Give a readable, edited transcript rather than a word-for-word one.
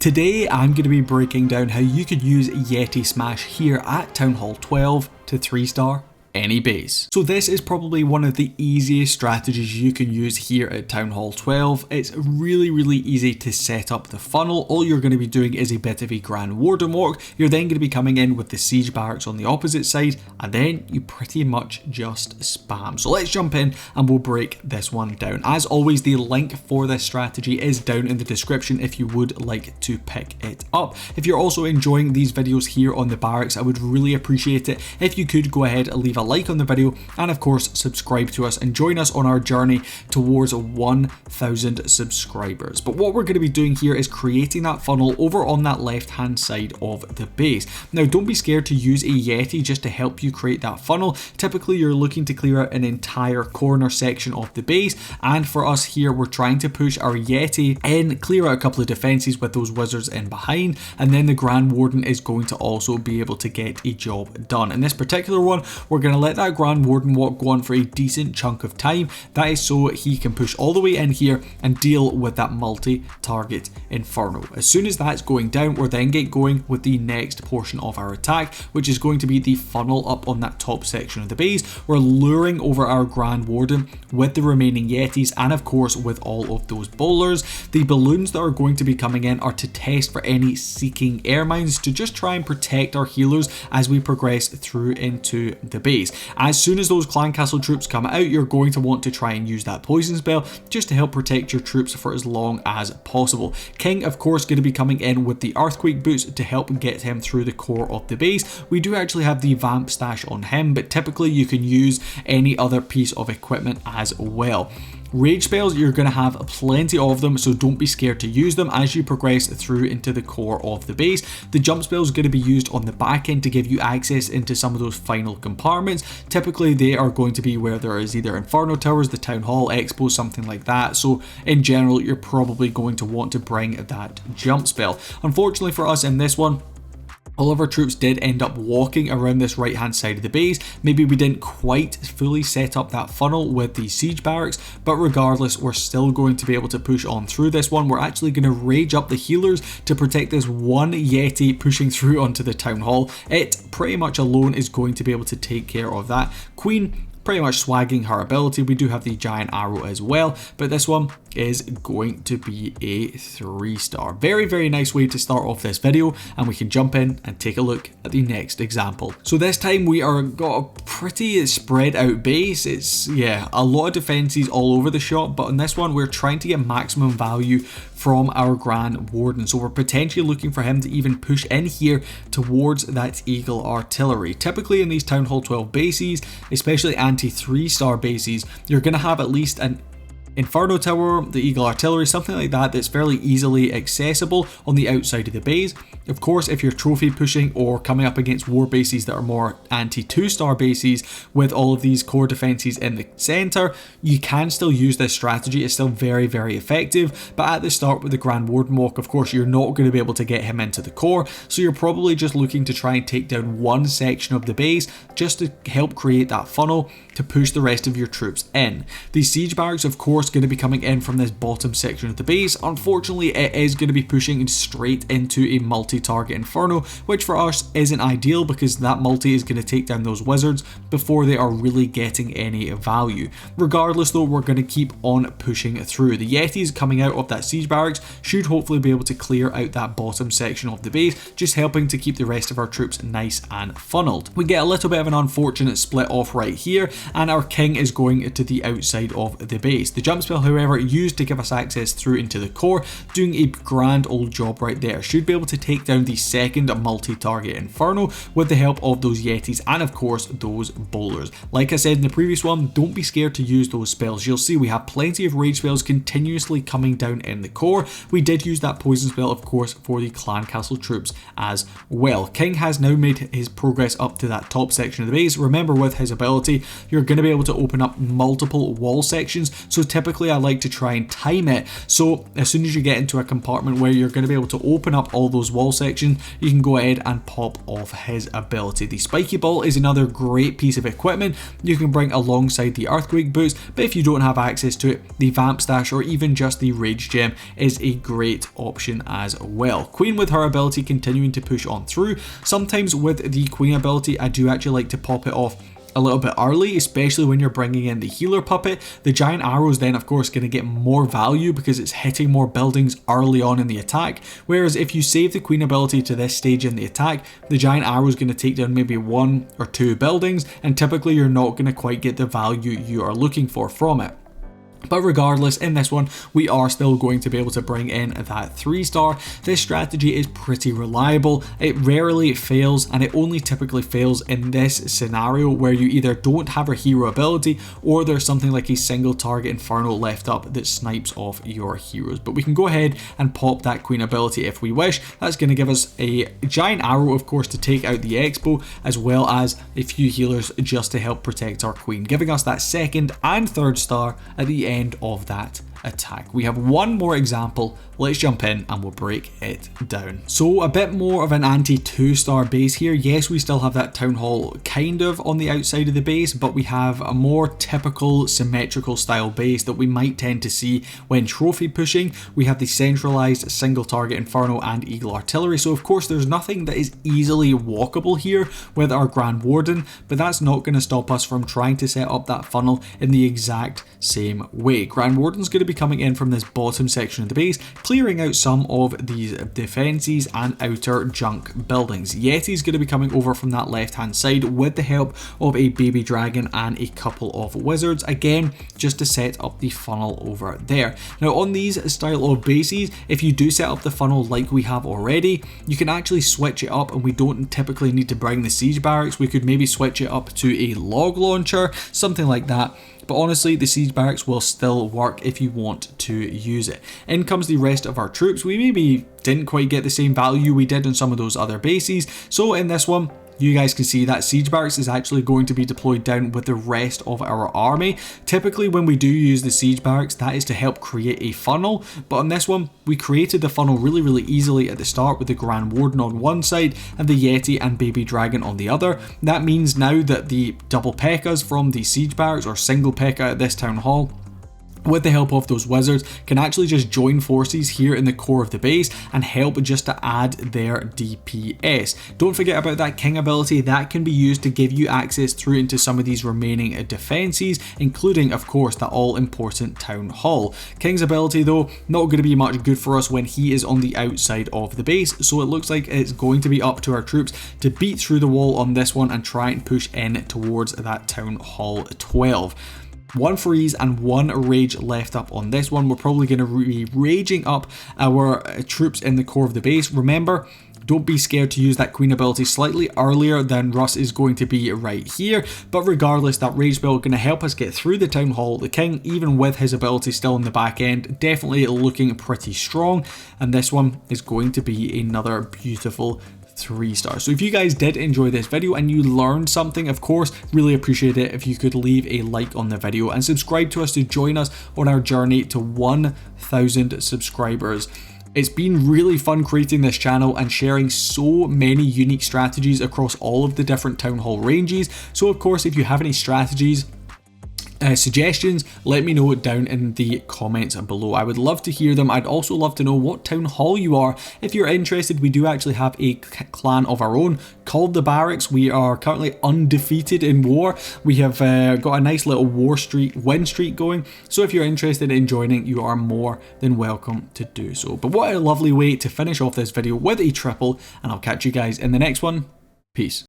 Today I'm going to be breaking down how you could use Yeti Smash here at Townhall 12 to 3-star any base. So this is probably one of the easiest strategies you can use here at Townhall 12. It's really easy to set up the funnel. All you're going to be doing is a bit of a Grand Warden walk. You're then going to be coming in with the siege barracks on the opposite side, and then you pretty much just spam. So let's jump in and we'll break this one down. As always, the link for this strategy is down in the description if you would like to pick it up. If you're also enjoying these videos here on the Barracks, I would really appreciate it if you could go ahead and leave a like on the video, and of course subscribe to us and join us on our journey towards 1,000 subscribers. But what we're going to be doing here is creating that funnel over on that left hand side of the base. Now don't be scared to use a Yeti just to help you create that funnel. Typically you're looking to clear out an entire corner section of the base, and for us here we're trying to push our Yeti in, clear out a couple of defenses with those wizards in behind, and then the Grand Warden is going to also be able to get a job done. In this particular one we're going to let that Grand Warden walk go on for a decent chunk of time. That is so he can push all the way in here and deal with that multi-target Inferno. As soon as that's going down, we're then get going with the next portion of our attack, which is going to be the funnel up on that top section of the base. We're luring over our Grand Warden with the remaining Yetis, and of course with all of those bowlers. The balloons that are going to be coming in are to test for any seeking air mines to just try and protect our healers as we progress through into the base. As soon as those clan castle troops come out, you're going to want to try and use that poison spell just to help protect your troops for as long as possible. King of course going to be coming in with the earthquake boots to help get him through the core of the base. We do actually have the vamp stash on him, but typically you can use any other piece of equipment as well. Rage spells, you're going to have plenty of them, so don't be scared to use them as you progress through into the core of the base. The jump spell is going to be used on the back end to give you access into some of those final compartments. Typically they are going to be where there is either Inferno Towers, the Town Hall, Expo, something like that. So in general you're probably going to want to bring that jump spell. Unfortunately for us in this one, all of our troops did end up walking around this right hand side of the base. Maybe we didn't quite fully set up that funnel with the siege barracks, but regardless we're still going to be able to push on through this one. We're actually going to rage up the healers to protect this one Yeti pushing through onto the town hall. It pretty much alone is going to be able to take care of that. Queen pretty much swagging her ability. We do have the giant arrow as well, but this one is going to be a 3-star. Very nice way to start off this video, and we can jump in and take a look at the next example. So this time we are got a pretty spread out base. It's a lot of defenses all over the shop, but on this one we're trying to get maximum value from our Grand Warden. So we're potentially looking for him to even push in here towards that Eagle Artillery. Typically in these Town Hall 12 bases, especially anti-3-star bases, you're going to have at least an Inferno Tower, the Eagle Artillery, something like that that's fairly easily accessible on the outside of the base. Of course, if you're trophy pushing or coming up against war bases that are more anti-2-star bases with all of these core defenses in the center, you can still use this strategy. It's still very effective, but at the start with the Grand Warden walk, of course, you're not going to be able to get him into the core, so you're probably just looking to try and take down one section of the base just to help create that funnel to push the rest of your troops in. The siege barracks, of course, going to be coming in from this bottom section of the base. Unfortunately, it is going to be pushing straight into a multi-target Inferno, which for us isn't ideal because that multi is going to take down those wizards before they are really getting any value. Regardless though, we're going to keep on pushing through. The Yetis coming out of that siege barracks should hopefully be able to clear out that bottom section of the base, just helping to keep the rest of our troops nice and funneled. We get a little bit of an unfortunate split off right here, and our king is going to the outside of the base. The jump spell, however, used to give us access through into the core, doing a grand old job right there. Should be able to take down the second multi-target Inferno with the help of those Yetis and of course those bowlers. Like I said in the previous one, don't be scared to use those spells. You'll see we have plenty of rage spells continuously coming down in the core. We did use that poison spell, of course, for the clan castle troops as well. King has now made his progress up to that top section of the base. Remember, with his ability, you're going to be able to open up multiple wall sections, so typically I like to try and time it, so as soon as you get into a compartment where you're going to be able to open up all those wall sections, you can go ahead and pop off his ability. The spiky ball is another great piece of equipment you can bring alongside the earthquake boots, but if you don't have access to it, the vamp stash or even just the rage gem is a great option as well. Queen with her ability continuing to push on through. Sometimes with the queen ability, I do actually like to pop it off a little bit early, especially when you're bringing in the healer puppet. The giant arrow is then of course going to get more value because it's hitting more buildings early on in the attack, whereas if you save the queen ability to this stage in the attack, the giant arrow is going to take down maybe 1 or 2 buildings, and typically you're not going to quite get the value you are looking for from it. But regardless, in this one, we are still going to be able to bring in that 3-star. This strategy is pretty reliable. It rarely fails, and it only typically fails in this scenario where you either don't have a hero ability or there's something like a single target inferno left up that snipes off your heroes. But we can go ahead and pop that queen ability if we wish. That's going to give us a giant arrow, of course, to take out the expo, as well as a few healers just to help protect our queen, giving us that 2nd and 3rd star at the end of that attack. We have one more example. Let's jump in and we'll break it down. So a bit more of an anti 2-star base here. Yes, we still have that town hall kind of on the outside of the base, but we have a more typical symmetrical style base that we might tend to see when trophy pushing. We have the centralized single target inferno and eagle artillery, so of course there's nothing that is easily walkable here with our grand warden, but that's not going to stop us from trying to set up that funnel in the exact same way. Grand warden's going to be coming in from this bottom section of the base, clearing out some of these defenses and outer junk buildings. Yeti's going to be coming over from that left hand side with the help of a baby dragon and a couple of wizards, again just to set up the funnel over there. Now on these style of bases, if you do set up the funnel like we have already, you can actually switch it up, and we don't typically need to bring the siege barracks. We could maybe switch it up to a log launcher, something like that. But honestly, the siege barracks will still work if you want to use it. In comes the rest of our troops. We maybe didn't quite get the same value we did in some of those other bases, so in this one, you guys can see that siege barracks is actually going to be deployed down with the rest of our army. Typically when we do use the siege barracks, that is to help create a funnel, but on this one we created the funnel really easily at the start with the grand warden on one side and the yeti and baby dragon on the other. That means now that the double pekkas from the siege barracks, or single pekka at this town hall, with the help of those wizards, can actually just join forces here in the core of the base and help just to add their DPS. Don't forget about that king ability. That can be used to give you access through into some of these remaining defenses, including of course the all important town hall. King's ability though, not going to be much good for us when he is on the outside of the base, so it looks like it's going to be up to our troops to beat through the wall on this one and try and push in towards that town hall 12. 1 freeze and 1 rage left up on this one. We're probably going to be raging up our troops in the core of the base. Remember, don't be scared to use that queen ability slightly earlier than Russ is going to be right here, but regardless, that rage spell going to help us get through the town hall. The king, even with his ability still in the back end, definitely looking pretty strong, and this one is going to be another beautiful 3-star. So if you guys did enjoy this video and you learned something, of course, really appreciate it if you could leave a like on the video and subscribe to us to join us on our journey to 1,000 subscribers. It's been really fun creating this channel and sharing so many unique strategies across all of the different town hall ranges. So of course, if you have any strategies, suggestions, let me know it down in the comments below. I would love to hear them. I'd also love to know what town hall you are. If you're interested, we do actually have a clan of our own called the Barracks. We are currently undefeated in war. We have got a nice little win streak going, so if you're interested in joining, you are more than welcome to do so. But what a lovely way to finish off this video with a triple, and I'll catch you guys in the next one. Peace.